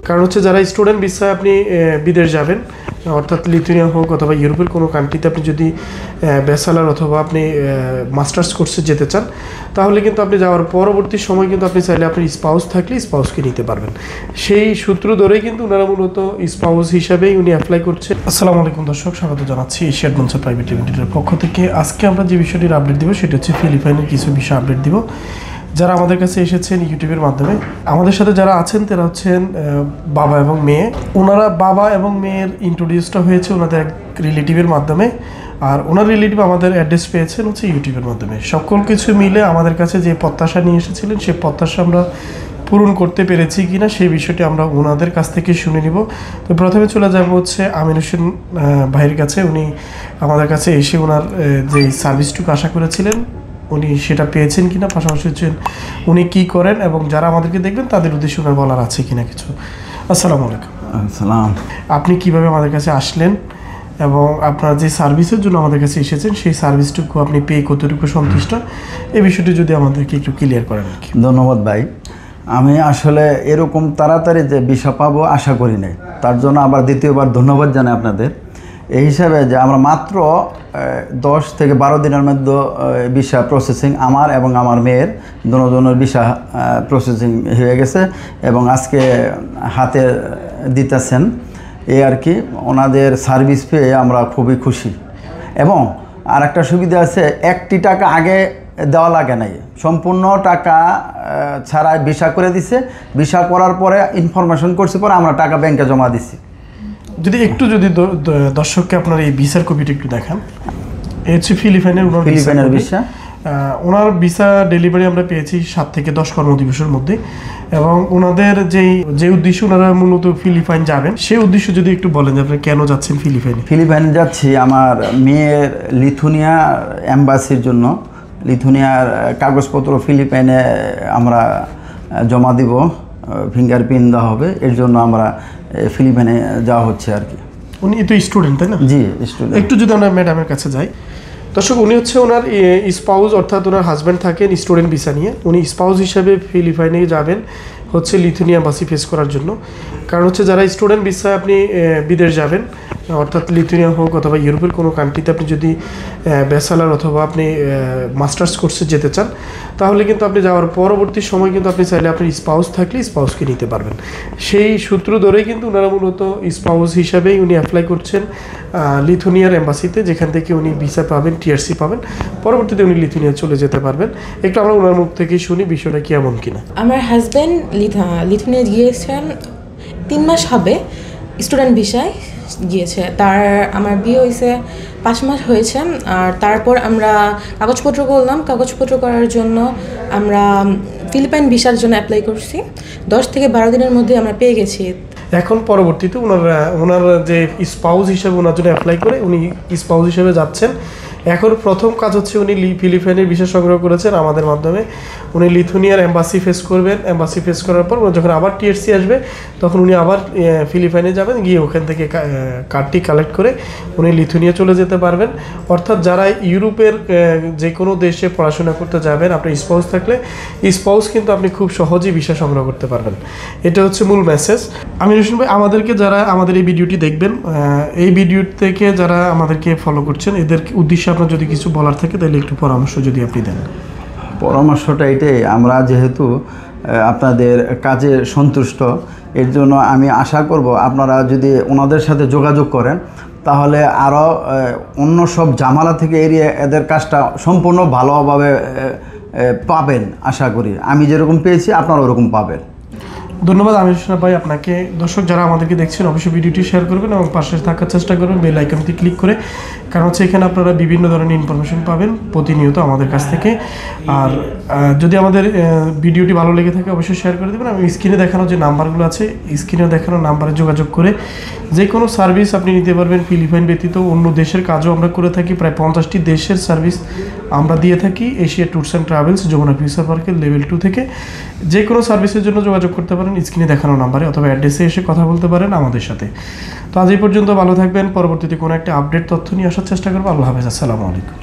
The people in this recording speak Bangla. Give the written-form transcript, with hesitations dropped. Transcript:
কারণ হচ্ছে যারা স্টুডেন্ট ভিসায় আপনি বিদেশ যাবেন, অর্থাৎ লিথুয়ানিয়া হোক অথবা ইউরোপের কোনো কান্ট্রিতে আপনি যদি ব্যাচেলর অথবা আপনি মাস্টার্স কোর্সে যেতে চান, তাহলে কিন্তু আপনি যাওয়ার পরবর্তী সময় কিন্তু আপনি চাইলে আপনার স্পাউস থাকলে স্পাউসকে নিতে পারবেন। সেই সূত্র ধরেই কিন্তু ওনারা মূলত স্পাউস হিসাবেই উনি অ্যাপ্লাই করছেন। আসসালামু আলাইকুম দর্শক, স্বাগত জানাচ্ছি এশিয়া অ্যাডভেঞ্চার প্রাইভেট লিমিটেডের পক্ষ থেকে। আজকে আমরা যে বিষয়টির আপডেট দিব সেটা হচ্ছে ফিলিপাইনের কিছু বিষয় আপডেট দিব। যারা আমাদের কাছে এসেছেন ইউটিউবের মাধ্যমে, আমাদের সাথে যারা আছেন তারা হচ্ছেন বাবা এবং মেয়ে। ওনারা বাবা এবং মেয়ের ইন্ট্রোডিউসটা হয়েছে ওনাদের এক রিলেটিভের মাধ্যমে, আর ওনার রিলেটিভ আমাদের অ্যাড্রেস পেয়েছেন হচ্ছে ইউটিউবের মাধ্যমে। সকল কিছু মিলে আমাদের কাছে যে প্রত্যাশা নিয়ে এসেছিলেন সেই প্রত্যাশা আমরা পূরণ করতে পেরেছি কিনা সেই বিষয়টি আমরা ওনাদের কাছ থেকে শুনে নিব। তো প্রথমে চলে যাব হচ্ছে আমির হোসেন ভাইয়ের কাছে। উনি আমাদের কাছে এসে ওনার যে সার্ভিসটুকু আশা করেছিলেন উনি সেটা পেয়েছেন কিনা, পাশাপাশি হচ্ছেন উনি কী করেন এবং যারা আমাদেরকে দেখবেন তাদের উদ্দেশ্যে ওনার বলার আছে কিনা কিছু। আসসালামু আলাইকুম। আসসালাম। আপনি কিভাবে আমাদের কাছে আসলেন এবং আপনার যে সার্ভিসের জন্য আমাদের কাছে এসেছেন সেই সার্ভিসটুকু আপনি পেয়ে কতটুকু সন্তুষ্ট, এই বিষয়টি যদি আমাদেরকে একটু ক্লিয়ার করেন আর কি। ধন্যবাদ ভাই। আমি আসলে এরকম তাড়াতাড়ি যে ভিসা পাবো আশা করি নাই, তার জন্য আবার দ্বিতীয়বার ধন্যবাদ জানাই আপনাদের। এই হিসাবে যে আমরা মাত্র 10 থেকে 12 দিনের মধ্যে ভিসা প্রসেসিং আমার এবং আমার মেয়ের দুজনের ভিসা প্রসেসিং হয়ে গেছে এবং আজকে হাতে দিতেছেন এই আর কি। ওনাদের সার্ভিস পেয়ে আমরা খুবই খুশি এবং আর একটা সুবিধা আছে, 1 টাকা আগে দেওয়া লাগে নাই, সম্পূর্ণ টাকা ছাড়াই ভিসা করে দিছে। ভিসা করার পরে ইনফরমেশন করছি, পরে আমরা টাকা ব্যাংকে জমা দিছি। যদি দর্শককে আপনার এই ভিসার কপিটা একটু দেখান। এই হচ্ছে ফিলিপাইনের ভিসা। ওনার ভিসা ডেলিভারি আমরা পেয়েছি 7 থেকে 10 কর্মদিবসের মধ্যে, এবং ওনাদের যে উদ্দেশ্য ওনারা মূলত ফিলিপাইন যাবেন সেই উদ্দেশ্য যদি একটু বলেন যে আপনি কেন যাচ্ছেন ফিলিপাইনে। ফিলিপাইনে যাচ্ছি আমার মেয়ের লিথুনিয়া এম্বাসির জন্য। লিথুনিয়ার কাগজপত্র ফিলিপাইনে আমরা জমা দিব, ফিঙ্গারপ্রিন্ট দেওয়া হবে, এর জন্য আমরা ফিলিপাইনে যাওয়া হচ্ছে আর কি। উনি তো স্টুডেন্ট, তাই না? জি স্টুডেন্ট। একটু যদি আমরা ম্যাডামের কাছে যাই। দর্শক, উনি হচ্ছে ওনার স্পাউস, অর্থাৎ ওনার হাজব্যান্ড থাকেন স্টুডেন্ট ভিসা নিয়ে। উনি স্পাউস হিসাবে ফিলিপাইনে যাবেন হচ্ছে লিথুয়ানিয়া এম্বাসি ফেস করার জন্য। কারণ হচ্ছে যারা স্টুডেন্ট ভিসায় আপনি বিদেশ যাবেন, অর্থাৎ লিথুয়ানিয়া হোক অথবা ইউরোপের কোনো কান্ট্রিতে আপনি যদি ব্যাচেলর অথবা আপনি মাস্টার্স কোর্সে যেতে চান, তাহলে কিন্তু আপনি যাওয়ার পরবর্তী সময় কিন্তু আপনি চাইলে আপনার স্পাউস থাকলে স্পাউসকে নিতে পারবেন। সেই সূত্র ধরেই কিন্তু ওনারা মূলত স্পাউস হিসাবেই উনি অ্যাপ্লাই করছেন লিথুয়ানিয়ার এম্বাসিতে, যেখান থেকে উনি ভিসা পাবেন, টিআরসি পাবেন, পরবর্তীতে উনি লিথুয়ানিয়া চলে যেতে পারবেন। একটু আমরা ওনার মুখ থেকে শুনি বিষয়টা কি এমন কিনা। আমার হাজব্যান্ড লিথুয়ানিয়া গিয়েছেন 3 মাস হবে, স্টুডেন্ট ভিসায় গিয়েছে। আমার বিয়ে হয়েছে 5 মাস হয়েছে। আর তারপর আমরা কাগজপত্র করলাম। কাগজপত্র করার জন্য আমরা ফিলিপাইন ভিসার জন্য অ্যাপ্লাই করছি। 10 থেকে 12 দিনের মধ্যে আমরা পেয়ে গেছি। এখন পরবর্তীতে ওনার যে স্পাউস হিসাবে ওনার জন্য অ্যাপ্লাই করে উনি স্পাউস হিসাবে যাচ্ছেন। এখন প্রথম কাজ হচ্ছে উনি ফিলিপাইনের ভিসা সংগ্রহ করেছেন আমাদের মাধ্যমে। উনি লিথুয়ানিয়ার এম্বাসি ফেস করবেন। এম্বাসি ফেস করার পর যখন আবার টিআরসি আসবে তখন উনি আবার ফিলিপাইনে যাবেন, গিয়ে ওখান থেকে কার্ডটি কালেক্ট করে উনি লিথুয়ানিয়া চলে যেতে পারবেন। অর্থাৎ যারা ইউরোপের যে কোনো দেশে পড়াশোনা করতে যাবেন, আপনার স্পাউস থাকলে স্পাউস কিন্তু আপনি খুব সহজেই ভিসা সংগ্রহ করতে পারবেন। এটা হচ্ছে মূল মেসেজ। আমির হোসেন ভাই, আমাদেরকে যারা আমাদের এই ভিডিওটি দেখবেন, এই ভিডিও থেকে যারা আমাদেরকে ফলো করছেন, এদের উদ্দেশ্যে আপনার যদি কিছু বলার থাকে তাহলে একটু পরামর্শ যদি আপনি দেন। পরামর্শটা এটাই, আমরা যেহেতু আপনাদের কাজে সন্তুষ্ট, এর জন্য আমি আশা করব আপনারা যদি ওনাদের সাথে যোগাযোগ করেন তাহলে আরও অন্য সব ঝামেলা থেকে এড়িয়ে এদের কাজটা সম্পূর্ণ ভালোভাবে পাবেন আশা করি। আমি যেরকম পেয়েছি আপনারা ওরকম পাবেন। ধন্যবাদ আমির হোসেন ভাই আপনাকে। দর্শক যারা আমাদেরকে দেখছেন অবশ্যই ভিডিওটি শেয়ার করবেন এবং পাশে থাকার চেষ্টা করবেন বেল আইকনটি ক্লিক করে, কারণ হচ্ছে এখানে আপনারা বিভিন্ন ধরনের ইনফরমেশন পাবেন প্রতিনিয়ত আমাদের কাছ থেকে। আর যদি আমাদের ভিডিওটি ভালো লেগে থাকে অবশ্যই শেয়ার করে দেবেন। আমি স্ক্রিনে দেখানো যে নাম্বারগুলো আছে, স্ক্রিনে দেখানো নাম্বারে যোগাযোগ করে যে কোনো সার্ভিস আপনি নিতে পারবেন। ফিলিপাইন ব্যতীত অন্য দেশের কাজও আমরা করে থাকি, প্রায় 50টি দেশের সার্ভিস আমরা দিয়ে থাকি। Asia tours and travels, Jamuna future পার্কের লেভেল 2 থেকে যে কোনো সার্ভিসের জন্য যোগাযোগ করতে পারেন স্ক্রিনে দেখানো নাম্বারে, অথবা অ্যাড্রেসে এসে কথা বলতে পারেন আমাদের সাথে। তো আজ এই পর্যন্ত, ভালো থাকবেন। পরবর্তীতে কোনো একটা আপডেট তথ্য নিয়ে আসার চেষ্টা করবো। আল্লাহ হাফেজ, আসসালামু আলাইকুম।